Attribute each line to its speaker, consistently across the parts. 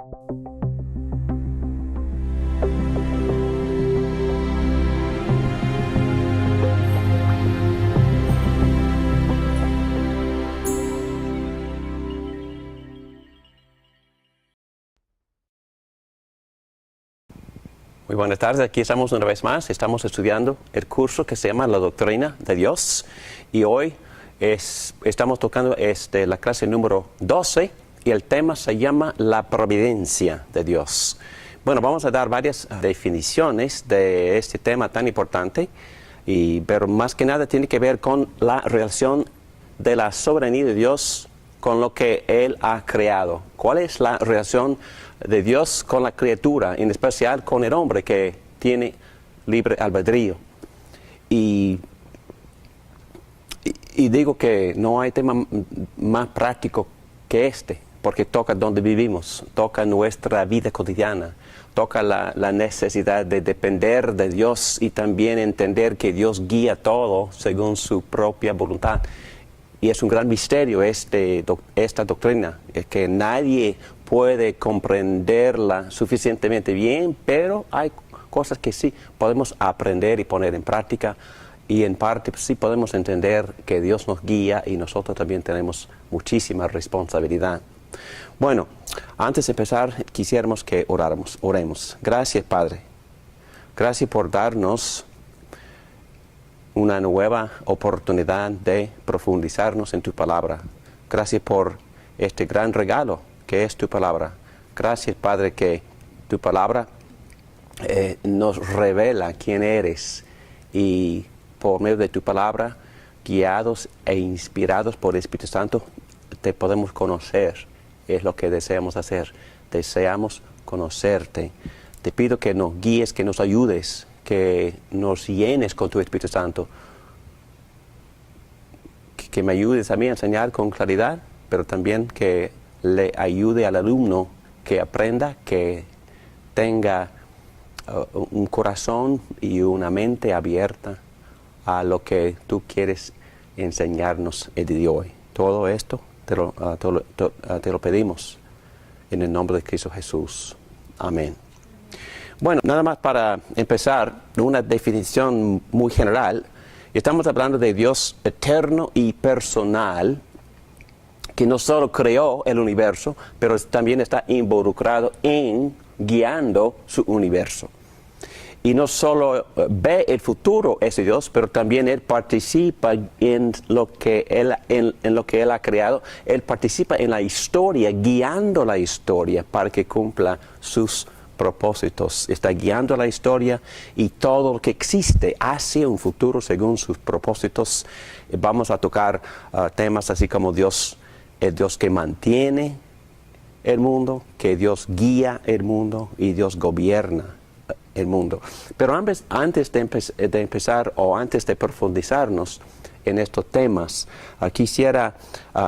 Speaker 1: Muy buenas tardes, aquí estamos una vez más, estamos estudiando el curso que se llama La Doctrina de Dios y hoy estamos tocando la clase número 12 y el tema se llama La Providencia de Dios. Bueno, vamos a dar varias definiciones de este tema tan importante, pero más que nada tiene que ver con la relación de la soberanía de Dios con lo que Él ha creado. ¿Cuál es la relación de Dios con la criatura, en especial con el hombre que tiene libre albedrío? Y digo que no hay tema más práctico que porque toca donde vivimos, toca nuestra vida cotidiana, toca la necesidad de depender de Dios y también entender que Dios guía todo según su propia voluntad. Y es un gran misterio esta doctrina, es que nadie puede comprenderla suficientemente bien, pero hay cosas que sí podemos aprender y poner en práctica, y en parte sí podemos entender que Dios nos guía y nosotros también tenemos muchísima responsabilidad. Bueno, antes de empezar quisiéramos que oremos. Gracias, Padre. Gracias por darnos una nueva oportunidad de profundizarnos en tu palabra. Gracias por este gran regalo que es tu palabra. Gracias, Padre, que tu palabra nos revela quién eres, y por medio de tu palabra, guiados e inspirados por el Espíritu Santo, te podemos conocer. Es lo que deseamos hacer. Deseamos conocerte. Te pido que nos guíes, que nos ayudes, que nos llenes con tu Espíritu Santo, que me ayudes a mí a enseñar con claridad, pero también que le ayude al alumno que aprenda, que tenga un corazón y una mente abierta a lo que tú quieres enseñarnos el día de hoy. Todo esto te lo pedimos en el nombre de Cristo Jesús. Amén. Bueno, nada más para empezar, una definición muy general. Estamos hablando de Dios eterno y personal, que no solo creó el universo, pero también está involucrado en guiando su universo. Y no solo ve el futuro ese Dios, pero también Él participa en lo que Él ha creado. Él participa en la historia, guiando la historia para que cumpla sus propósitos. Está guiando la historia y todo lo que existe hacia un futuro según sus propósitos. Vamos a tocar temas así como el Dios que mantiene el mundo, que Dios guía el mundo y Dios gobierna el mundo. Pero antes de empezar o antes de profundizarnos en estos temas, quisiera,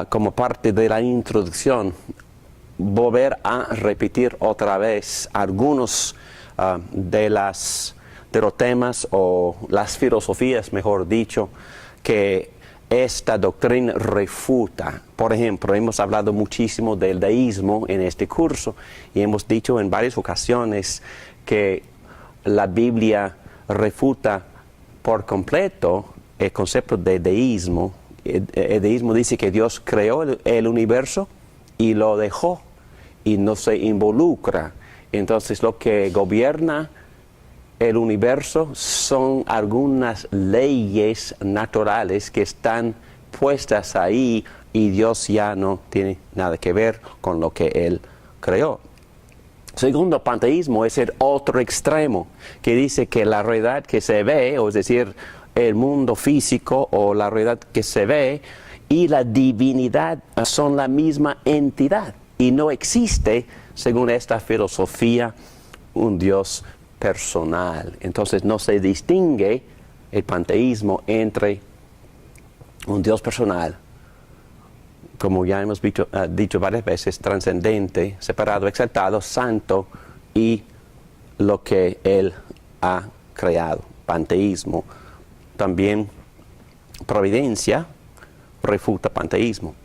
Speaker 1: como parte de la introducción, volver a repetir otra vez algunos de los temas o las filosofías, mejor dicho, que esta doctrina refuta. Por ejemplo, hemos hablado muchísimo del deísmo en este curso y hemos dicho en varias ocasiones que la Biblia refuta por completo el concepto de deísmo. El deísmo dice que Dios creó el universo y lo dejó y no se involucra. Entonces lo que gobierna el universo son algunas leyes naturales que están puestas ahí y Dios ya no tiene nada que ver con lo que Él creó. Segundo, panteísmo es el otro extremo, que dice que la realidad que se ve, o es decir, el mundo físico o la realidad que se ve y la divinidad son la misma entidad y no existe, según esta filosofía, un Dios personal. Entonces no se distingue el panteísmo entre un Dios personal, como ya hemos dicho varias veces, trascendente, separado, exaltado, santo, y lo que Él ha creado. Panteísmo. También providencia refuta panteísmo.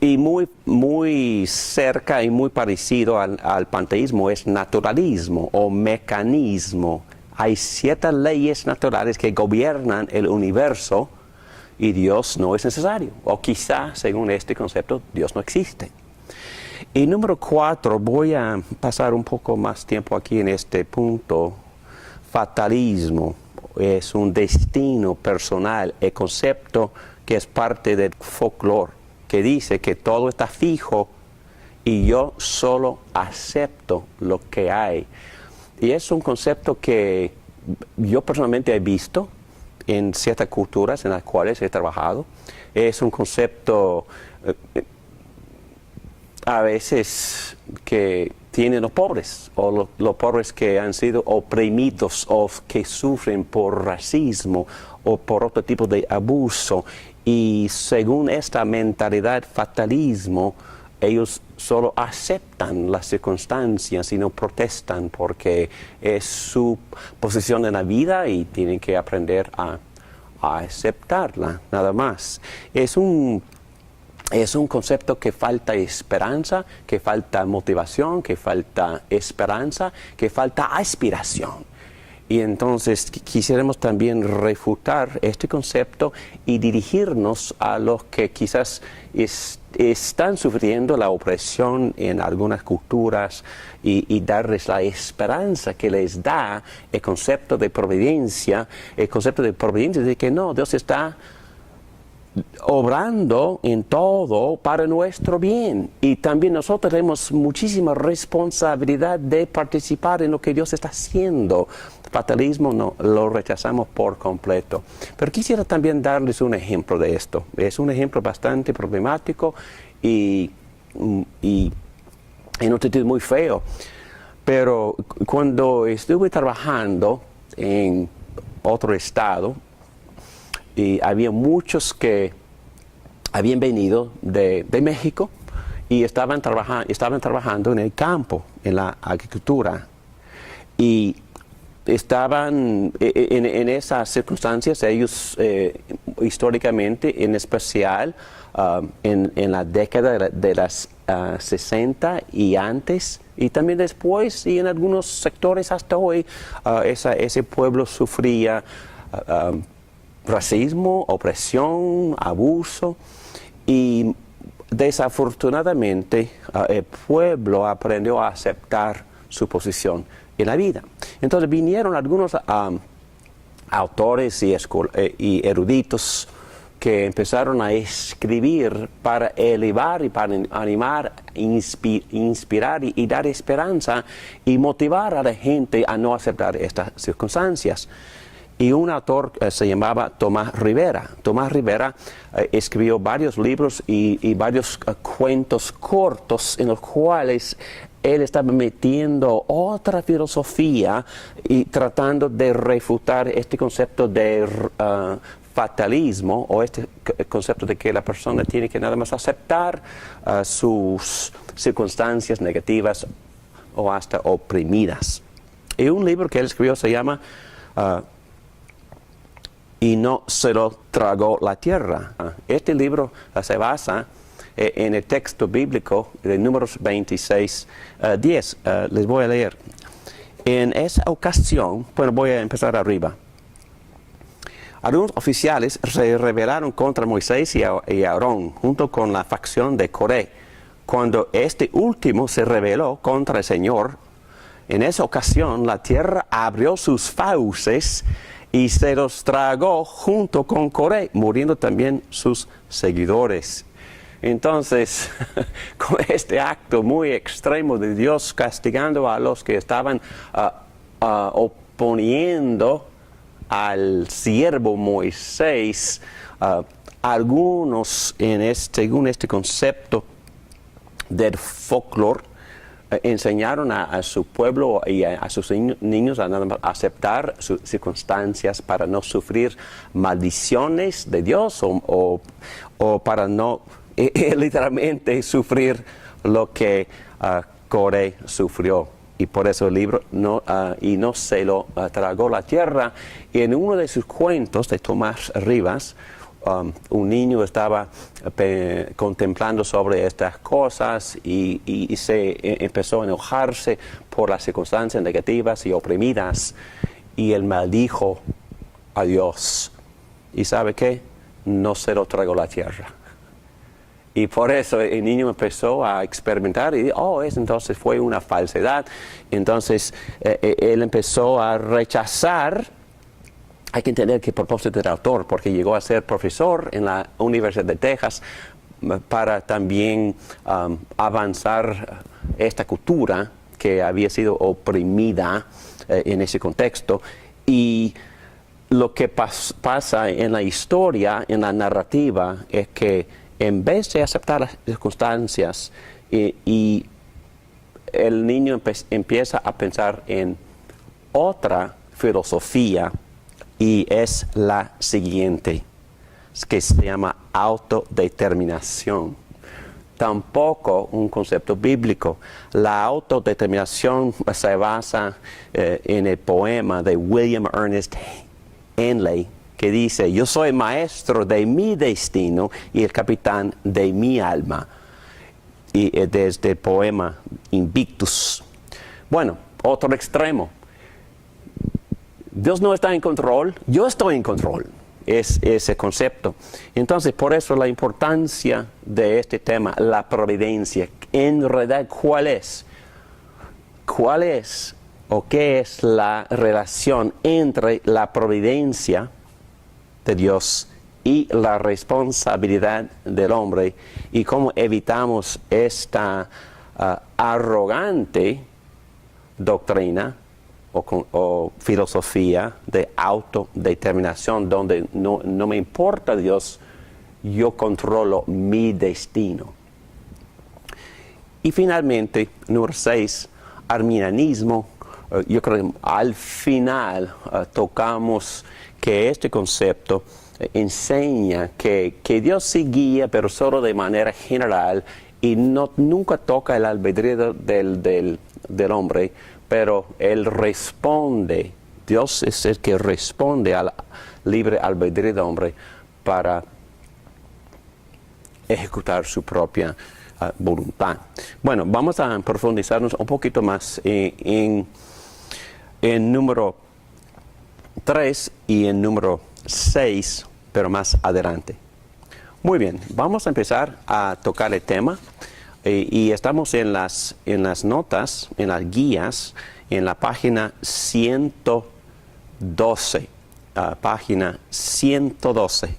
Speaker 1: y muy cerca y muy parecido al panteísmo es naturalismo o mecanismo. Hay ciertas leyes naturales que gobiernan el universo y Dios no es necesario. O quizá, según este concepto, Dios no existe. Y número 4, voy a pasar un poco más tiempo aquí en este punto. Fatalismo es un destino personal, el concepto que es parte del folclore, que dice que todo está fijo y yo solo acepto lo que hay. Y es un concepto que yo personalmente he visto en ciertas culturas en las cuales he trabajado. Es un concepto a veces que tienen los pobres, o los pobres que han sido oprimidos o que sufren por racismo o por otro tipo de abuso. Y según esta mentalidad fatalismo, ellos solo aceptan las circunstancias y no protestan porque es su posición en la vida y tienen que aprender a aceptarla, nada más. Es un concepto que falta esperanza, que falta motivación, que falta esperanza, que falta aspiración. Y entonces quisiéramos también refutar este concepto y dirigirnos a los que quizás están sufriendo la opresión en algunas culturas y darles la esperanza que les da el concepto de providencia. El concepto de providencia de que no, Dios está obrando en todo para nuestro bien. Y también nosotros tenemos muchísima responsabilidad de participar en lo que Dios está haciendo. Fatalismo no, lo rechazamos por completo. Pero quisiera también darles un ejemplo de esto. Es un ejemplo bastante problemático y en un sentido muy feo. Pero cuando estuve trabajando en otro estado, y había muchos que habían venido de México y estaban trabajando en el campo, en la agricultura. Y estaban en esas circunstancias, ellos históricamente, en especial en la década de las 60 y antes, y también después, y en algunos sectores hasta hoy, ese pueblo sufría racismo, opresión, abuso, y desafortunadamente el pueblo aprendió a aceptar su posición en la vida. Entonces vinieron algunos autores y eruditos que empezaron a escribir para elevar y para animar, inspirar y dar esperanza y motivar a la gente a no aceptar estas circunstancias. Y un autor se llamaba Tomás Rivera. Tomás Rivera escribió varios libros y varios cuentos cortos en los cuales él estaba metiendo otra filosofía y tratando de refutar este concepto de fatalismo o este concepto de que la persona tiene que nada más aceptar sus circunstancias negativas o hasta oprimidas. Y un libro que él escribió se llama Y no se lo tragó la tierra. Este libro se basa en el texto bíblico de Números 26, 10. Les voy a leer. En esa ocasión, bueno, voy a empezar arriba. Algunos oficiales se rebelaron contra Moisés y Aarón, junto con la facción de Coré. Cuando este último se rebeló contra el Señor, en esa ocasión la tierra abrió sus fauces y se los tragó junto con Coré, muriendo también sus seguidores. Entonces, con este acto muy extremo de Dios castigando a los que estaban oponiendo al siervo Moisés, algunos según este concepto del folclore, enseñaron a su pueblo y a sus niños a aceptar sus circunstancias para no sufrir maldiciones de Dios o para no literalmente sufrir lo que Coré sufrió. Y por eso el libro no se lo tragó la tierra. Y en uno de sus cuentos de Tomás Rivas, un niño estaba contemplando sobre estas cosas y se empezó a enojarse por las circunstancias negativas y oprimidas, y él maldijo a Dios. ¿Y sabe qué? No se lo tragó la tierra. Y por eso el niño empezó a experimentar y entonces fue una falsedad. Entonces él empezó a rechazar. Hay que entender que propósito del autor, porque llegó a ser profesor en la Universidad de Texas para también avanzar esta cultura que había sido oprimida en ese contexto. Y lo que pasa en la historia, en la narrativa, es que en vez de aceptar las circunstancias y el niño empieza a pensar en otra filosofía, y es la siguiente, que se llama autodeterminación. Tampoco un concepto bíblico. La autodeterminación se basa en el poema de William Ernest Henley, que dice: yo soy maestro de mi destino y el capitán de mi alma. Y desde el poema Invictus. Bueno, otro extremo. Dios no está en control, yo estoy en control. Es ese concepto. Entonces, por eso la importancia de este tema, la providencia. En realidad, ¿cuál es? ¿Cuál es o qué es la relación entre la providencia de Dios y la responsabilidad del hombre, y cómo evitamos esta arrogante doctrina o filosofía de autodeterminación, donde no me importa Dios, yo controlo mi destino? Y finalmente, número 6, arminianismo. Yo creo que al final tocamos que este concepto enseña que Dios sí guía, pero solo de manera general, y nunca toca el albedrío del hombre, pero Él responde. Dios es el que responde al libre albedrío del hombre para ejecutar su propia voluntad. Bueno, vamos a profundizarnos un poquito más en número 3 y en número 6, pero más adelante. Muy bien, vamos a empezar a tocar el tema y estamos en las notas, en las guías, en la página 112, página 112.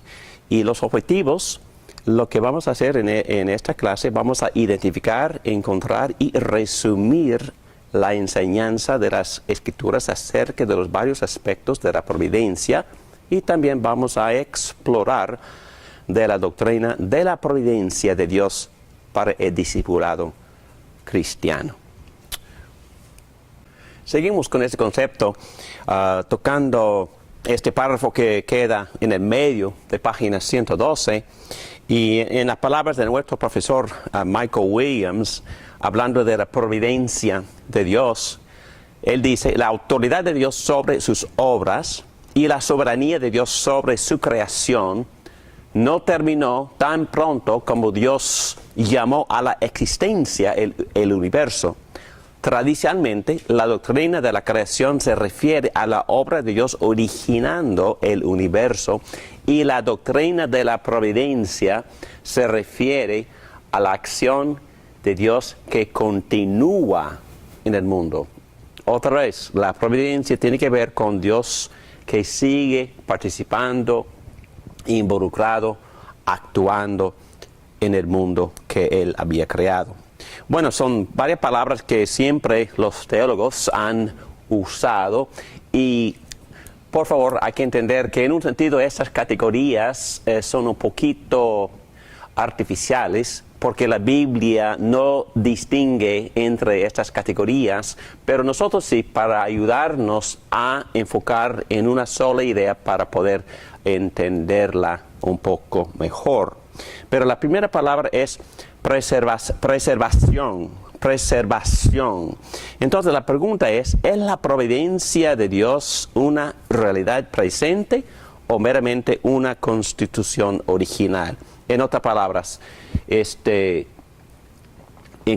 Speaker 1: Y los objetivos, lo que vamos a hacer en esta clase, vamos a identificar, encontrar y resumir la enseñanza de las Escrituras acerca de los varios aspectos de la providencia, y también vamos a explorar de la doctrina de la providencia de Dios para el discipulado cristiano. Seguimos con este concepto, tocando este párrafo que queda en el medio de página 112, y en las palabras de nuestro profesor Michael Williams, hablando de la providencia de Dios, él dice: la autoridad de Dios sobre sus obras y la soberanía de Dios sobre su creación no terminó tan pronto como Dios llamó a la existencia el universo. Tradicionalmente, la doctrina de la creación se refiere a la obra de Dios originando el universo, y la doctrina de la providencia se refiere a la acción de Dios que continúa en el mundo. Otra vez, la providencia tiene que ver con Dios que sigue participando, involucrado, actuando en el mundo que Él había creado. Bueno, son varias palabras que siempre los teólogos han usado, y por favor hay que entender que en un sentido estas categorías son un poquito artificiales, porque la Biblia no distingue entre estas categorías, pero nosotros sí, para ayudarnos a enfocar en una sola idea para poder entenderla un poco mejor. Pero la primera palabra es preservación. Entonces la pregunta ¿es la providencia de Dios una realidad presente o meramente una constitución original. En otras palabras, ¿en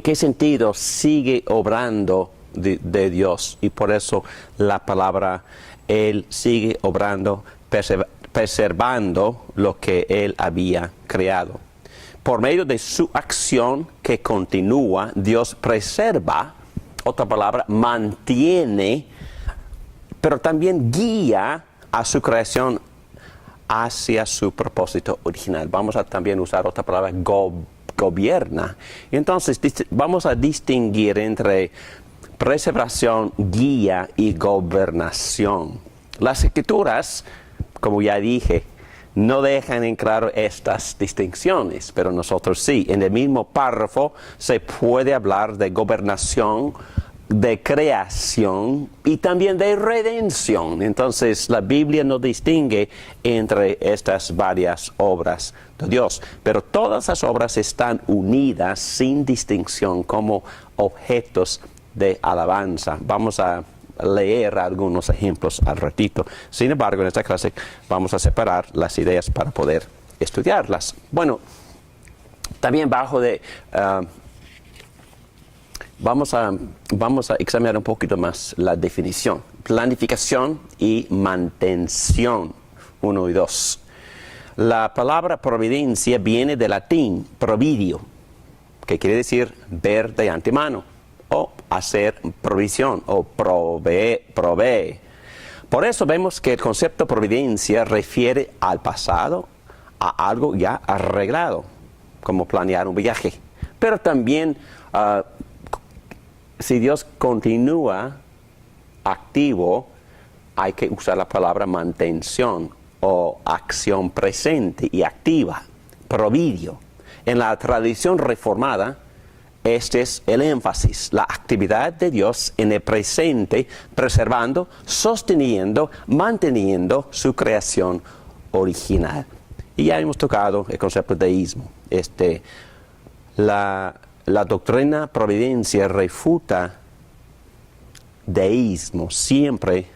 Speaker 1: qué sentido sigue obrando de Dios? Y por eso la palabra, Él sigue obrando, preservando lo que Él había creado. Por medio de su acción que continúa, Dios preserva, otra palabra, mantiene, pero también guía a su creación hacia su propósito original. Vamos a también usar otra palabra, gobierna. Entonces, vamos a distinguir entre preservación, guía y gobernación. Las Escrituras, como ya dije, no dejan en claro estas distinciones, pero nosotros sí. En el mismo párrafo se puede hablar de gobernación, de creación y también de redención. Entonces la Biblia no distingue entre estas varias obras de Dios, pero todas las obras están unidas sin distinción como objetos de alabanza. Vamos a leer algunos ejemplos al ratito. Sin embargo, en esta clase vamos a separar las ideas para poder estudiarlas. Bueno, también vamos a examinar un poquito más la definición. Planificación y mantención, 1 y 2. La palabra providencia viene del latín providio, que quiere decir ver de antemano, o hacer provisión, o provee. Por eso vemos que el concepto providencia refiere al pasado, a algo ya arreglado, como planear un viaje. Pero también, si Dios continúa activo, hay que usar la palabra mantención o acción presente y activa, providio. En la tradición reformada, este es el énfasis, la actividad de Dios en el presente, preservando, sosteniendo, manteniendo su creación original. Y ya hemos tocado el concepto de deísmo. La doctrina providencia refuta deísmo, siempre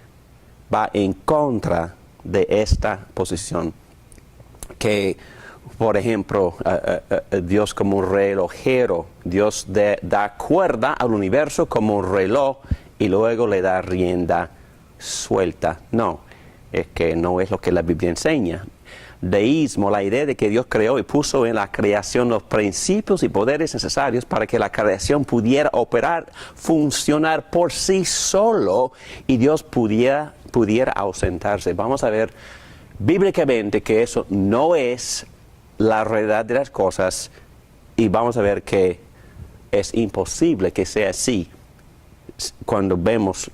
Speaker 1: va en contra de esta posición que, por ejemplo, Dios como un relojero, Dios da cuerda al universo como un reloj y luego le da rienda suelta. No, es que no es lo que la Biblia enseña. Deísmo, la idea de que Dios creó y puso en la creación los principios y poderes necesarios para que la creación pudiera operar, funcionar por sí solo y Dios pudiera ausentarse. Vamos a ver bíblicamente que eso no es la realidad de las cosas y vamos a ver que es imposible que sea así cuando vemos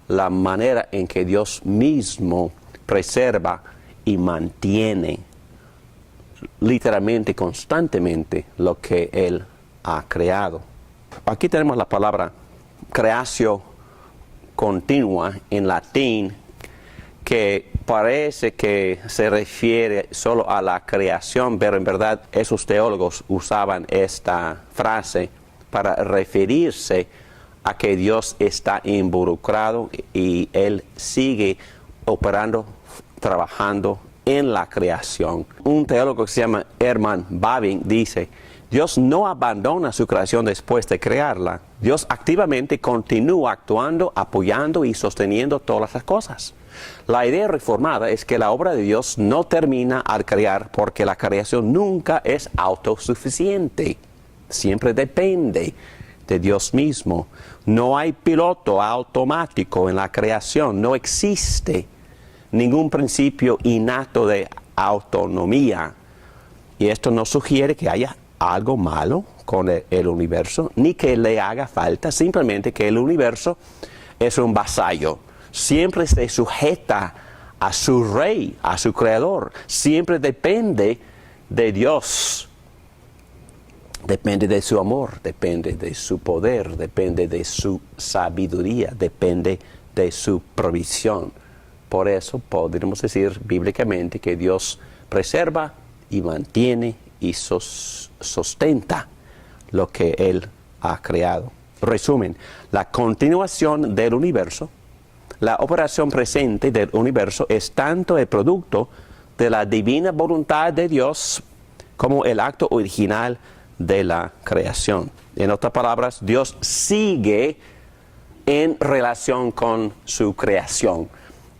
Speaker 1: la manera en que Dios mismo preserva y mantiene literalmente, constantemente lo que Él ha creado. Aquí tenemos la palabra creatio continua en latín, que parece que se refiere solo a la creación, pero en verdad esos teólogos usaban esta frase para referirse a que Dios está involucrado y Él sigue operando, trabajando en la creación. Un teólogo que se llama Herman Bavinck dice: Dios no abandona su creación después de crearla. Dios activamente continúa actuando, apoyando y sosteniendo todas las cosas. La idea reformada es que la obra de Dios no termina al crear, porque la creación nunca es autosuficiente. Siempre depende de Dios mismo. No hay piloto automático en la creación. No existe ningún principio innato de autonomía. Y esto no sugiere que haya algo malo con el universo, ni que le haga falta, simplemente que el universo es un vasallo. Siempre se sujeta a su rey, a su creador. Siempre depende de Dios. Depende de su amor, depende de su poder, depende de su sabiduría, depende de su provisión. Por eso podríamos decir bíblicamente que Dios preserva y mantiene y sustenta lo que Él ha creado. Resumen, la continuación del universo, la operación presente del universo es tanto el producto de la divina voluntad de Dios como el acto original de la creación. En otras palabras, Dios sigue en relación con su creación.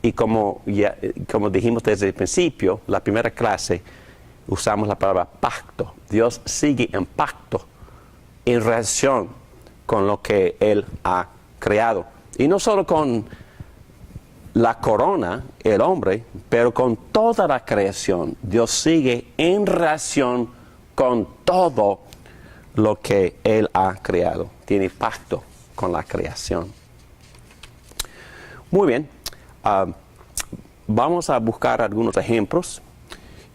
Speaker 1: Y como dijimos desde el principio, la primera clase, usamos la palabra pacto. Dios sigue en pacto, en relación con lo que Él ha creado. Y no solo con la corona, el hombre, pero con toda la creación. Dios sigue en relación con todo lo que Él ha creado. Tiene pacto con la creación. Muy bien. Vamos a buscar algunos ejemplos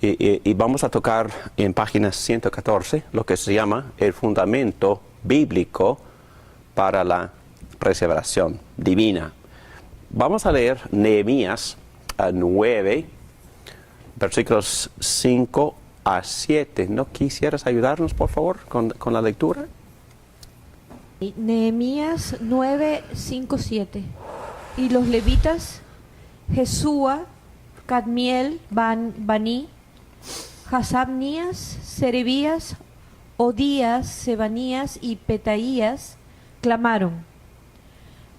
Speaker 1: y vamos a tocar en página 114 lo que se llama el fundamento bíblico para la perseveración divina. Vamos a leer Nehemías 9, versículos 5 a 7. ¿No quisieras ayudarnos, por favor, con la lectura?
Speaker 2: Nehemías 9, 5, 7. Y los levitas, Jesúa, Cadmiel, Bani, Hasabnías, Serebías, Odías, Sebanías y Petaías, clamaron: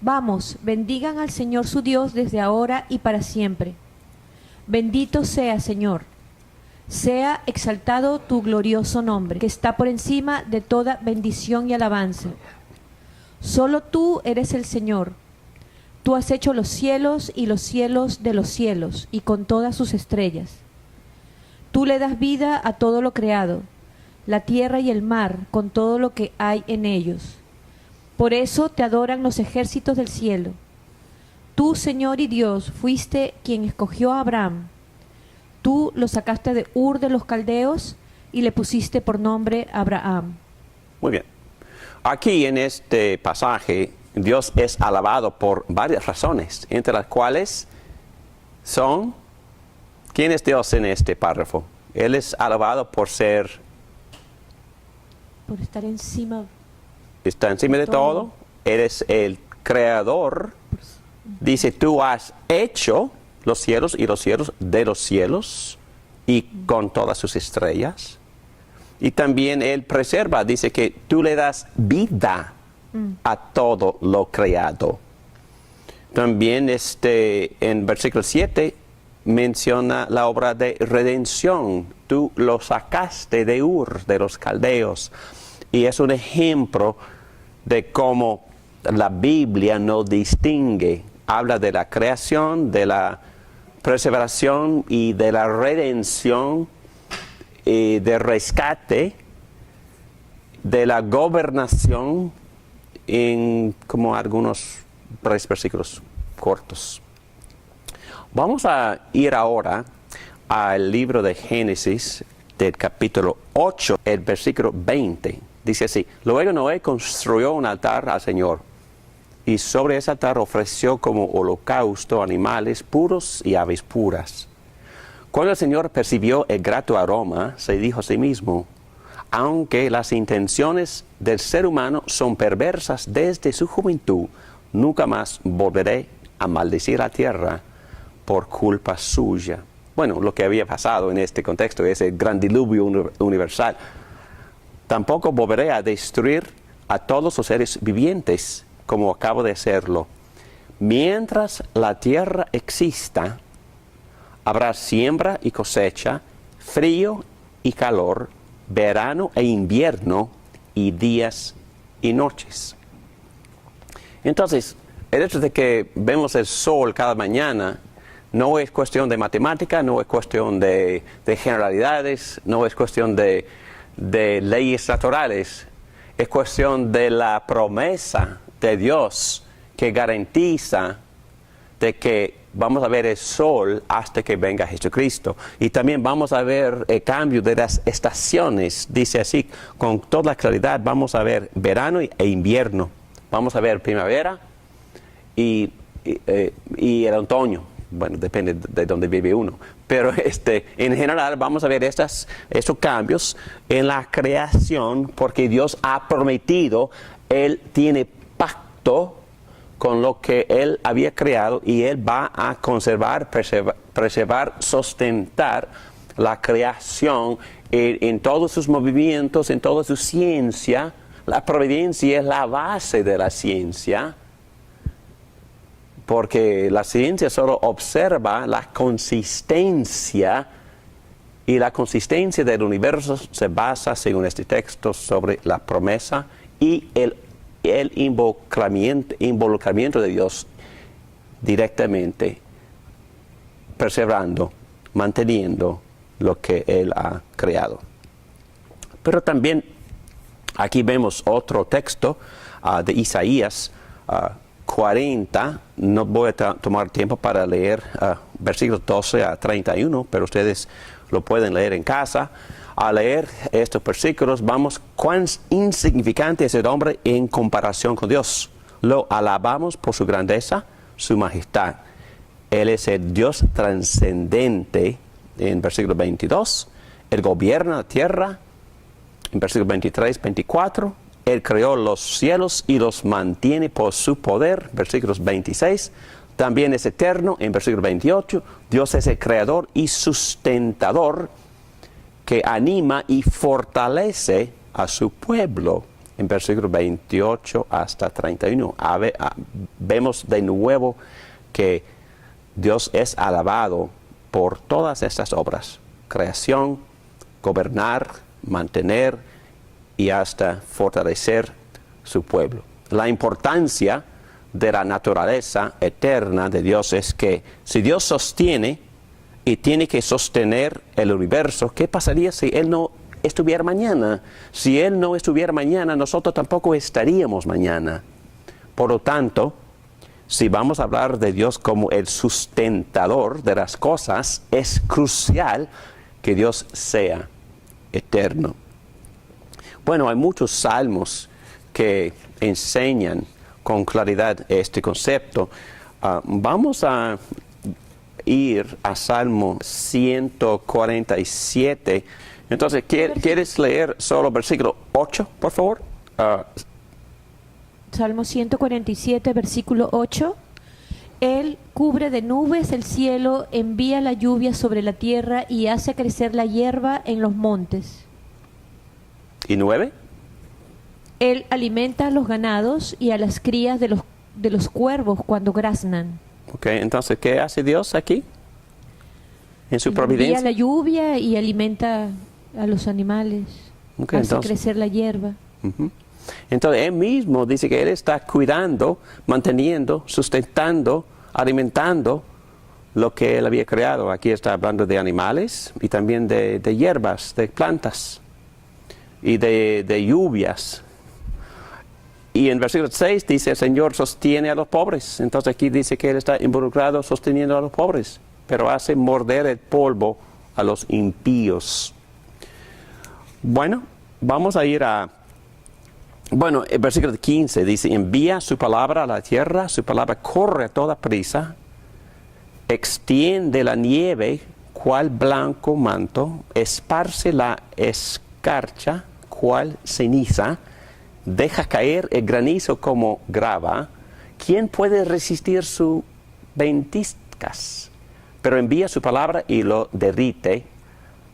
Speaker 2: Vamos, bendigan al Señor su Dios desde ahora y para siempre. Bendito sea, Señor. Sea exaltado tu glorioso nombre, que está por encima de toda bendición y alabanza. Solo tú eres el Señor. Tú has hecho los cielos y los cielos de los cielos, y con todas sus estrellas. Tú le das vida a todo lo creado, la tierra y el mar, con todo lo que hay en ellos. Por eso te adoran los ejércitos del cielo. Tú, Señor y Dios, fuiste quien escogió a Abraham. Tú lo sacaste de Ur de los Caldeos y le pusiste por nombre Abraham.
Speaker 1: Muy bien. Aquí en este pasaje, Dios es alabado por varias razones, entre las cuales son... ¿Quién es Dios en este párrafo? Él es alabado por ser...
Speaker 2: Por estar encima.
Speaker 1: Está encima de todo. Él es el creador. Dice, tú has hecho los cielos y los cielos de los cielos y con todas sus estrellas. Y también Él preserva, dice que tú le das vida a todo lo creado. También en versículo 7 menciona la obra de redención. Tú lo sacaste de Ur, de los caldeos. Y es un ejemplo de cómo la Biblia no distingue. Habla de la creación, de la perseveración y de la redención, y de rescate, de la gobernación, en como algunos 3 versículos cortos. Vamos a ir ahora al libro de Génesis, del capítulo 8, el versículo 20. Dice así: Luego Noé construyó un altar al Señor, y sobre ese altar ofreció como holocausto animales puros y aves puras. Cuando el Señor percibió el grato aroma, se dijo a sí mismo: aunque las intenciones del ser humano son perversas desde su juventud, nunca más volveré a maldecir la tierra por culpa suya. Bueno, lo que había pasado en este contexto es el gran diluvio universal. Tampoco volveré a destruir a todos los seres vivientes, como acabo de hacerlo. Mientras la tierra exista, habrá siembra y cosecha, frío y calor, verano e invierno, y días y noches. Entonces, el hecho de que vemos el sol cada mañana no es cuestión de matemática, no es cuestión de generalidades, no es cuestión de leyes naturales, es cuestión de la promesa de Dios que garantiza de que vamos a ver el sol hasta que venga Jesucristo. Y también vamos a ver el cambio de las estaciones. Dice así, con toda claridad, vamos a ver verano e invierno. Vamos a ver primavera y el otoño. Bueno, depende de dónde vive uno. Pero en general vamos a ver esos cambios en la creación, porque Dios ha prometido, Él tiene pacto con lo que Él había creado, y Él va a conservar, preservar, sustentar la creación en todos sus movimientos, en toda su ciencia. La providencia es la base de la ciencia, porque la ciencia solo observa la consistencia, y la consistencia del universo se basa, según este texto, sobre la promesa y el involucramiento de Dios directamente, preservando, manteniendo lo que Él ha creado. Pero también aquí vemos otro texto de Isaías 40. No voy a tomar tiempo para leer versículos 12 a 31, pero ustedes lo pueden leer en casa. Al leer estos versículos, vamos cuán insignificante es el hombre en comparación con Dios. Lo alabamos por su grandeza, su majestad. Él es el Dios trascendente, en versículo 22. Él gobierna la tierra, en versículo 23, 24. Él creó los cielos y los mantiene por su poder, versículos 26. También es eterno, en versículo 28. Dios es el creador y sustentador que anima y fortalece a su pueblo, en versículo 28 hasta 31. Vemos de nuevo que Dios es alabado por todas estas obras: creación, gobernar, mantener y hasta fortalecer su pueblo. La importancia de la naturaleza eterna de Dios es que si Dios sostiene y tiene que sostener el universo, ¿qué pasaría si Él no estuviera mañana? Si Él no estuviera mañana, nosotros tampoco estaríamos mañana. Por lo tanto, si vamos a hablar de Dios como el sustentador de las cosas, es crucial que Dios sea eterno. Bueno, hay muchos salmos que enseñan con claridad este concepto. Vamos a ir a Salmo 147. Entonces, ¿quieres leer solo versículo 8, por favor?
Speaker 2: Salmo 147, versículo 8. Él cubre de nubes el cielo, envía la lluvia sobre la tierra y hace crecer la hierba en los montes.
Speaker 1: ¿Y 9?
Speaker 2: Él alimenta a los ganados y a las crías de los cuervos cuando graznan.
Speaker 1: Ok, entonces, ¿qué hace Dios aquí? En su providencia.
Speaker 2: Envía la lluvia y alimenta a los animales.
Speaker 1: Okay,
Speaker 2: hace crecer la hierba.
Speaker 1: Entonces, Él mismo dice que Él está cuidando, manteniendo, sustentando, alimentando lo que Él había creado. Aquí está hablando de animales y también de hierbas, de plantas y de lluvias. Y en versículo 6 dice: el Señor sostiene a los pobres. Entonces aquí dice que Él está involucrado sosteniendo a los pobres, pero hace morder el polvo a los impíos. Bueno, vamos a ir a... Bueno, el versículo 15 dice: envía su palabra a la tierra, su palabra corre a toda prisa, extiende la nieve cual blanco manto, esparce la escarcha cual ceniza, deja caer el granizo como grava. ¿Quién puede resistir sus ventiscas? Pero envía su palabra y lo derrite,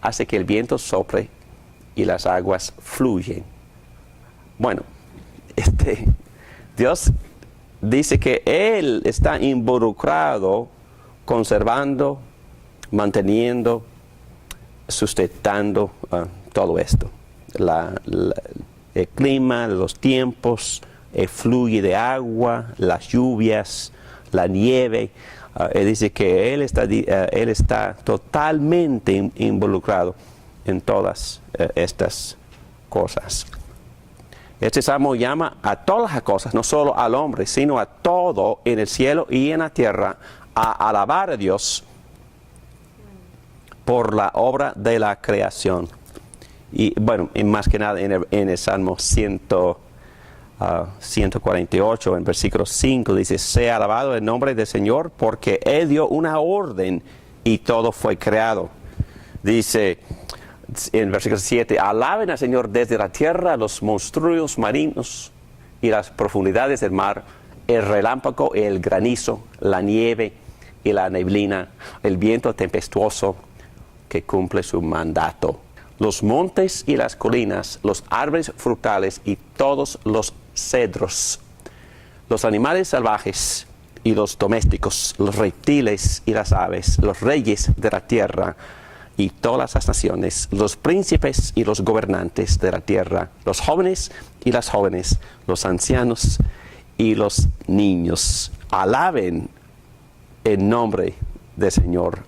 Speaker 1: hace que el viento sople y las aguas fluyen. Bueno, Dios dice que Él está involucrado, conservando, manteniendo, sustentando todo esto. El clima, los tiempos, el fluye de agua, las lluvias, la nieve. Él dice que Él está totalmente involucrado en todas estas cosas. Este salmo llama a todas las cosas, no solo al hombre, sino a todo en el cielo y en la tierra, a alabar a Dios por la obra de la creación. Y bueno, más que nada en el Salmo 148, en versículo 5, dice: sea alabado el nombre del Señor, porque Él dio una orden y todo fue creado. Dice en versículo 7, alaben al Señor desde la tierra, los monstruos marinos y las profundidades del mar, el relámpago, el granizo, la nieve, y la neblina, el viento tempestuoso que cumple su mandato. Los montes y las colinas, los árboles frutales y todos los cedros, los animales salvajes y los domésticos, los reptiles y las aves, los reyes de la tierra y todas las naciones, los príncipes y los gobernantes de la tierra, los jóvenes y las jóvenes, los ancianos y los niños. Alaben el nombre del Señor,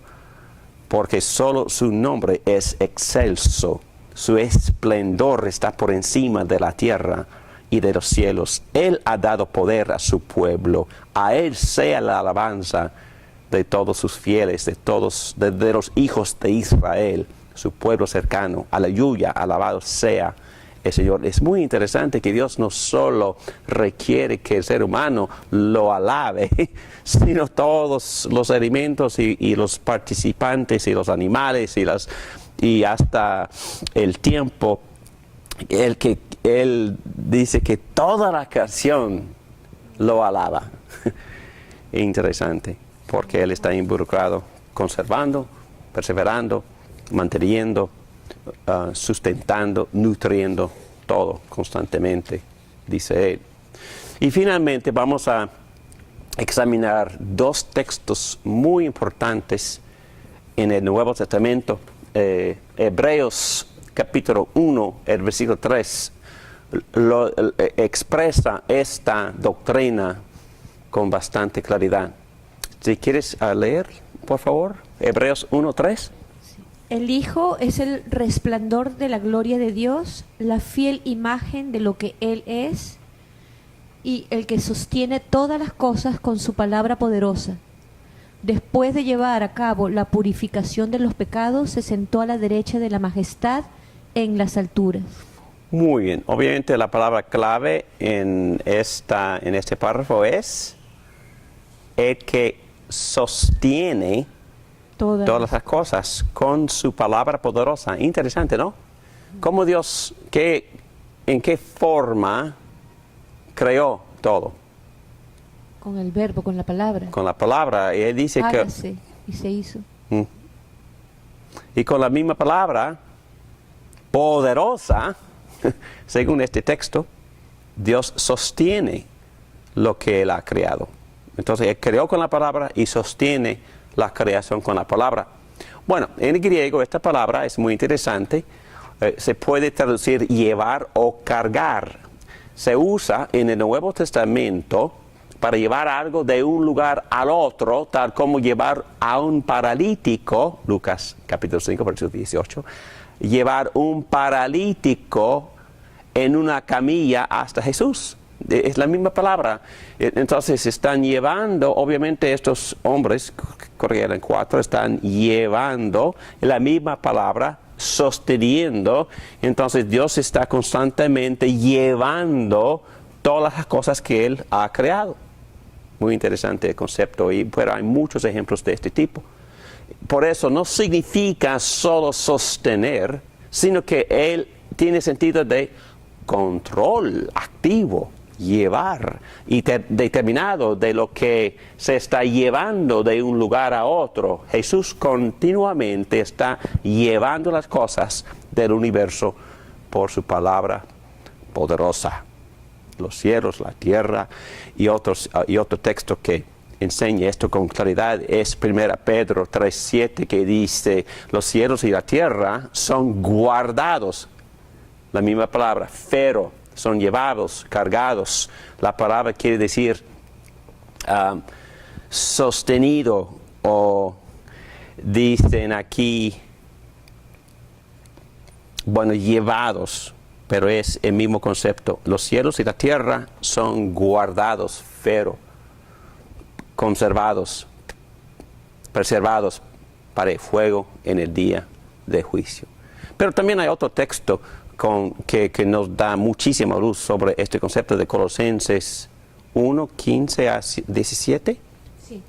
Speaker 1: porque solo su nombre es excelso. Su esplendor está por encima de la tierra y de los cielos. Él ha dado poder a su pueblo. A Él sea la alabanza de todos sus fieles, de los hijos de Israel, su pueblo cercano. Aleluya, alabado sea el Señor. Es muy interesante que Dios no solo requiere que el ser humano lo alabe, sino todos los elementos y los participantes y los animales y hasta el tiempo. Él dice que toda la creación lo alaba. Interesante, porque Él está involucrado, conservando, perseverando, manteniendo, sustentando, nutriendo todo constantemente, dice Él. Y finalmente vamos a examinar dos textos muy importantes en el Nuevo Testamento. Hebreos capítulo 1, el versículo 3, expresa esta doctrina con bastante claridad. Si quieres leer, por favor, Hebreos 1, 3.
Speaker 2: El Hijo es el resplandor de la gloria de Dios, la fiel imagen de lo que Él es, y el que sostiene todas las cosas con su palabra poderosa. Después de llevar a cabo la purificación de los pecados, se sentó a la derecha de la majestad en las alturas.
Speaker 1: Muy bien. Obviamente la palabra clave en este párrafo es el que sostiene todas las cosas con su palabra poderosa. Interesante, ¿no? Cómo Dios, en qué forma creó todo.
Speaker 2: Con el verbo, con la palabra.
Speaker 1: Con la palabra. Y Él dice
Speaker 2: hágase, y se hizo.
Speaker 1: Y con la misma palabra poderosa, según este texto, Dios sostiene lo que Él ha creado. Entonces Él creó con la palabra y sostiene la creación con la palabra. Bueno, en griego esta palabra es muy interesante. Se puede traducir llevar o cargar. Se usa en el Nuevo Testamento para llevar algo de un lugar al otro, tal como llevar a un paralítico, Lucas capítulo 5, versículo 18, llevar un paralítico en una camilla hasta Jesús. Es la misma palabra. Entonces están llevando, obviamente estos hombres, creo que eran 4, están llevando la misma palabra, sosteniendo. Entonces Dios está constantemente llevando todas las cosas que Él ha creado. Muy interesante el concepto, pero hay muchos ejemplos de este tipo. Por eso no significa solo sostener, sino que Él tiene sentido de control activo, llevar y determinado de lo que se está llevando de un lugar a otro. Jesús continuamente está llevando las cosas del universo por su palabra poderosa. Los cielos, la tierra y otro texto que enseña esto con claridad es 1 Pedro 3:7, que dice: los cielos y la tierra son guardados. La misma palabra, fero, son llevados, cargados. La palabra quiere decir sostenido, o dicen aquí, bueno, llevados, pero es el mismo concepto. Los cielos y la tierra son guardados, fero, conservados, preservados para el fuego en el día de juicio. Pero también hay otro texto que nos da muchísima luz sobre este concepto de Colosenses 1, 15 a 17.
Speaker 2: Sí.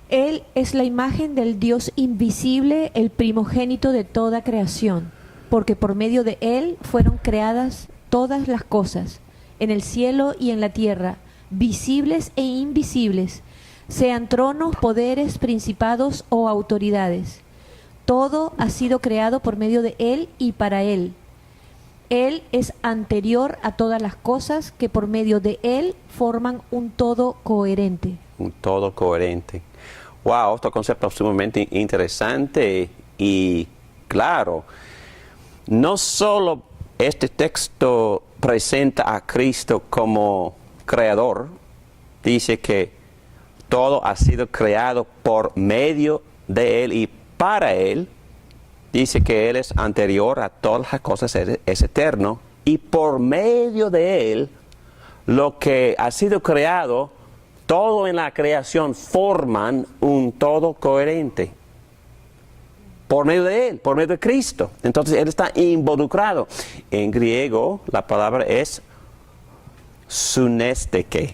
Speaker 2: Él es la imagen del Dios invisible, el primogénito de toda creación, porque por medio de Él fueron creadas todas las cosas, en el cielo y en la tierra, visibles e invisibles, sean tronos, poderes, principados o autoridades. Todo ha sido creado por medio de Él y para Él. Él es anterior a todas las cosas, que por medio de Él forman un todo coherente.
Speaker 1: Un todo coherente. Wow, otro concepto sumamente interesante y claro. No solo este texto presenta a Cristo como creador, dice que todo ha sido creado por medio de Él y para Él. Dice que Él es anterior a todas las cosas, es eterno, y por medio de Él, lo que ha sido creado, todo en la creación forman un todo coherente. Por medio de Él, por medio de Cristo. Entonces Él está involucrado. En griego la palabra es sunesteke,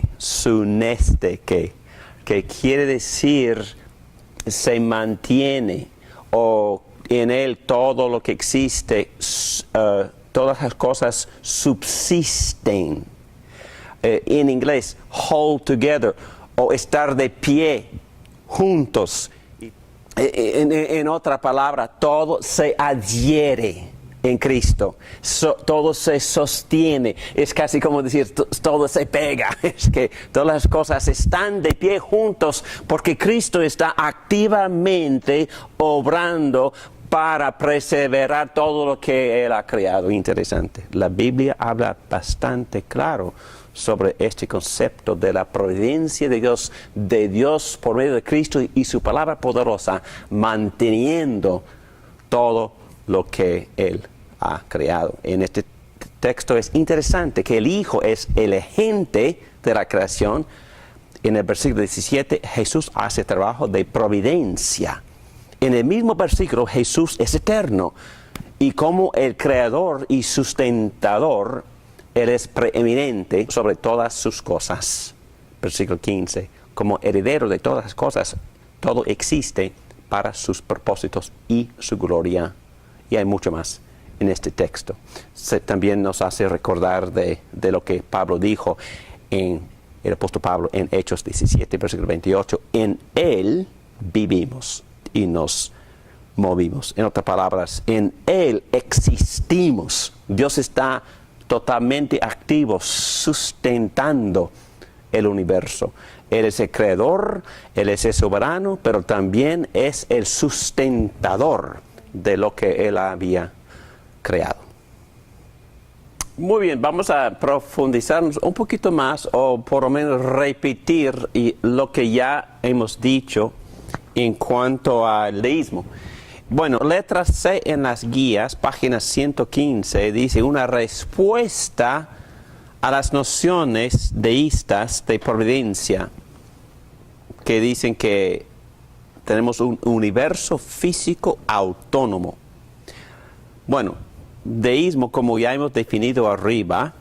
Speaker 1: que quiere decir se mantiene o en Él todo lo que existe, todas las cosas subsisten. En inglés, hold together, o estar de pie, juntos. En otra palabra, todo se adhiere en Cristo. Todo se sostiene. Es casi como decir, todo se pega. Es que todas las cosas están de pie juntos porque Cristo está activamente obrando para preservar todo lo que Él ha creado. Interesante. La Biblia habla bastante claro sobre este concepto de la providencia de Dios por medio de Cristo y su palabra poderosa, manteniendo todo lo que Él ha creado. En este texto es interesante que el Hijo es el agente de la creación. En el versículo 17, Jesús hace trabajo de providencia. En el mismo versículo, Jesús es eterno. Y como el creador y sustentador, Él es preeminente sobre todas sus cosas. Versículo 15. Como heredero de todas las cosas, todo existe para sus propósitos y su gloria. Y hay mucho más en este texto. También nos hace recordar de lo que Pablo dijo en el apóstol Pablo en Hechos 17, versículo 28. En Él vivimos y nos movimos. En otras palabras, en Él existimos. Dios está totalmente activo, sustentando el universo. Él es el creador, Él es el soberano, pero también es el sustentador de lo que Él había creado. Muy bien, vamos a profundizar un poquito más, o por lo menos repetir lo que ya hemos dicho en cuanto al deísmo. Bueno, letra C en las guías, página 115, dice una respuesta a las nociones deístas de providencia, que dicen que tenemos un universo físico autónomo. Bueno, deísmo, como ya hemos definido arriba,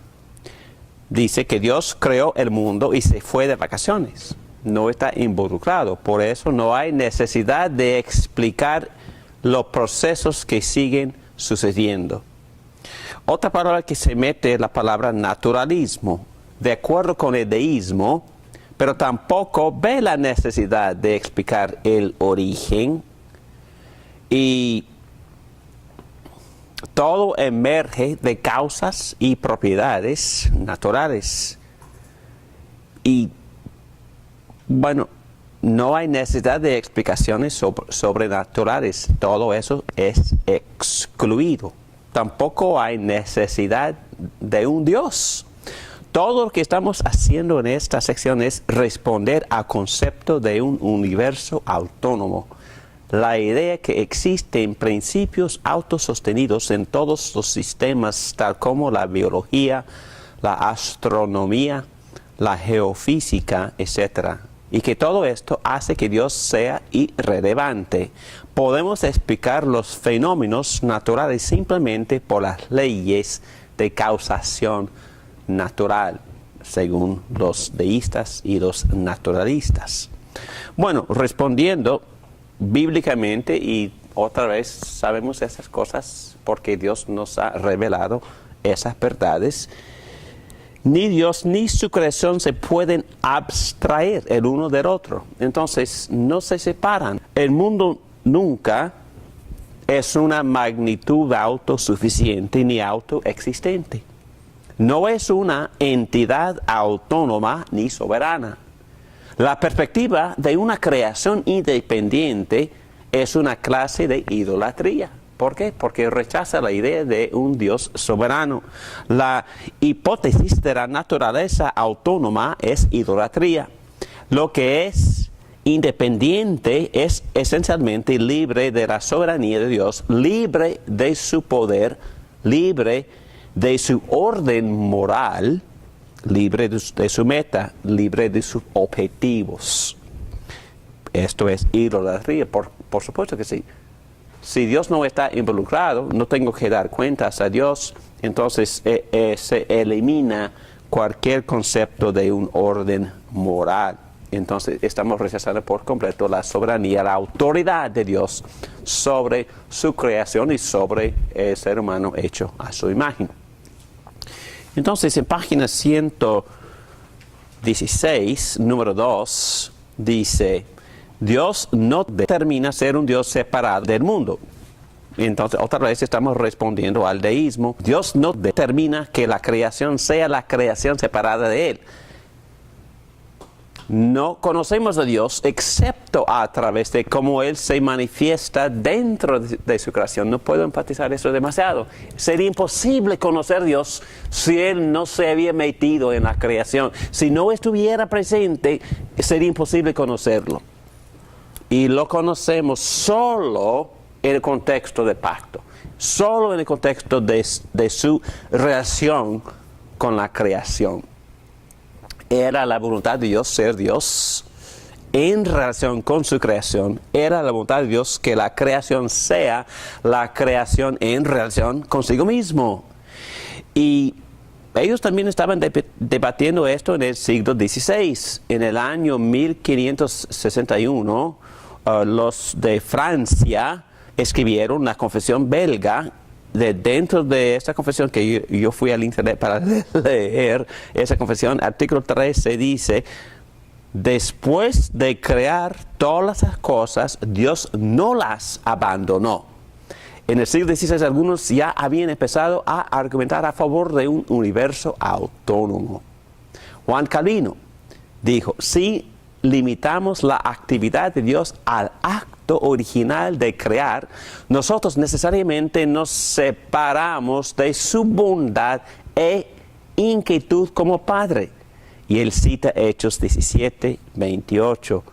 Speaker 1: dice que Dios creó el mundo y se fue de vacaciones. No está involucrado, por eso no hay necesidad de explicar los procesos que siguen sucediendo. Otra palabra que se mete es la palabra naturalismo, de acuerdo con el deísmo, pero tampoco ve la necesidad de explicar el origen, y todo emerge de causas y propiedades naturales. Y bueno, no hay necesidad de explicaciones sobrenaturales. Todo eso es excluido. Tampoco hay necesidad de un Dios. Todo lo que estamos haciendo en esta sección es responder al concepto de un universo autónomo. La idea que existen principios autosostenidos en todos los sistemas, tal como la biología, la astronomía, la geofísica, etc., y que todo esto hace que Dios sea irrelevante. Podemos explicar los fenómenos naturales simplemente por las leyes de causación natural, según los deístas y los naturalistas. Bueno, respondiendo bíblicamente, y otra vez sabemos esas cosas porque Dios nos ha revelado esas verdades, Ni Dios ni su creación se pueden abstraer el uno del otro. Entonces, no se separan. El mundo nunca es una magnitud autosuficiente ni autoexistente. No es una entidad autónoma ni soberana. La perspectiva de una creación independiente es una clase de idolatría. ¿Por qué? Porque rechaza la idea de un Dios soberano. La hipótesis de la naturaleza autónoma es idolatría. Lo que es independiente es esencialmente libre de la soberanía de Dios, libre de su poder, libre de su orden moral, libre de su meta, libre de sus objetivos. Esto es idolatría, por supuesto que sí. Si Dios no está involucrado, no tengo que dar cuentas a Dios, entonces se elimina cualquier concepto de un orden moral. Entonces estamos rechazando por completo la soberanía, la autoridad de Dios sobre su creación y sobre el ser humano hecho a su imagen. Entonces en página 116, número 2, dice: Dios no determina ser un Dios separado del mundo. Entonces, otra vez estamos respondiendo al deísmo. Dios no determina que la creación sea la creación separada de Él. No conocemos a Dios excepto a través de cómo Él se manifiesta dentro de su creación. No puedo enfatizar eso demasiado. Sería imposible conocer a Dios si Él no se había metido en la creación. Si no estuviera presente, sería imposible conocerlo. Y lo conocemos solo en el contexto del pacto, solo en el contexto de su relación con la creación. Era la voluntad de Dios ser Dios en relación con su creación. Era la voluntad de Dios que la creación sea la creación en relación consigo mismo. Y ellos también estaban debatiendo esto en el siglo XVI. En el año 1561, los de Francia escribieron la confesión belga. Dentro de esta confesión, que yo fui al internet para leer esa confesión, artículo 13 dice: después de crear todas las cosas, Dios no las abandonó. En el siglo XVI algunos ya habían empezado a argumentar a favor de un universo autónomo. Juan Calvino dijo: si limitamos la actividad de Dios al acto original de crear, nosotros necesariamente nos separamos de su bondad e inquietud como Padre. Y él cita Hechos 17, 28.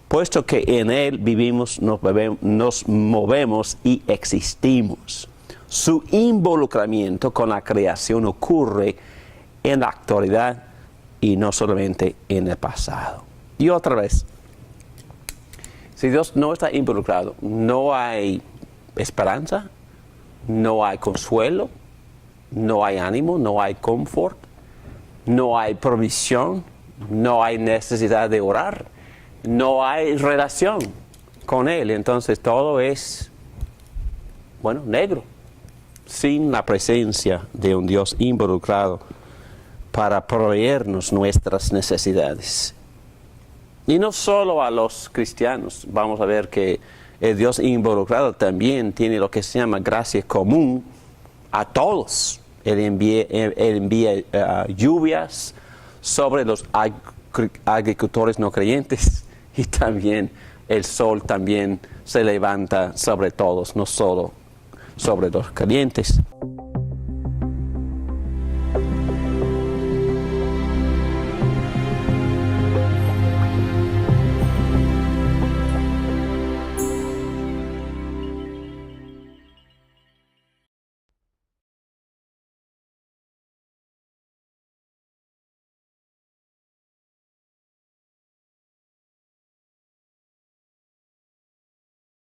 Speaker 1: Puesto que en Él vivimos, nos movemos y existimos. Su involucramiento con la creación ocurre en la actualidad y no solamente en el pasado. Y otra vez, si Dios no está involucrado, no hay esperanza, no hay consuelo, no hay ánimo, no hay confort, no hay provisión, no hay necesidad de orar, no hay relación con Él. Entonces todo es, negro, sin la presencia de un Dios involucrado para proveernos nuestras necesidades. Y no solo a los cristianos, vamos a ver que el Dios involucrado también tiene lo que se llama gracia común a todos. Él envía lluvias sobre los agricultores no creyentes, y también el sol también se levanta sobre todos, no solo sobre los creyentes.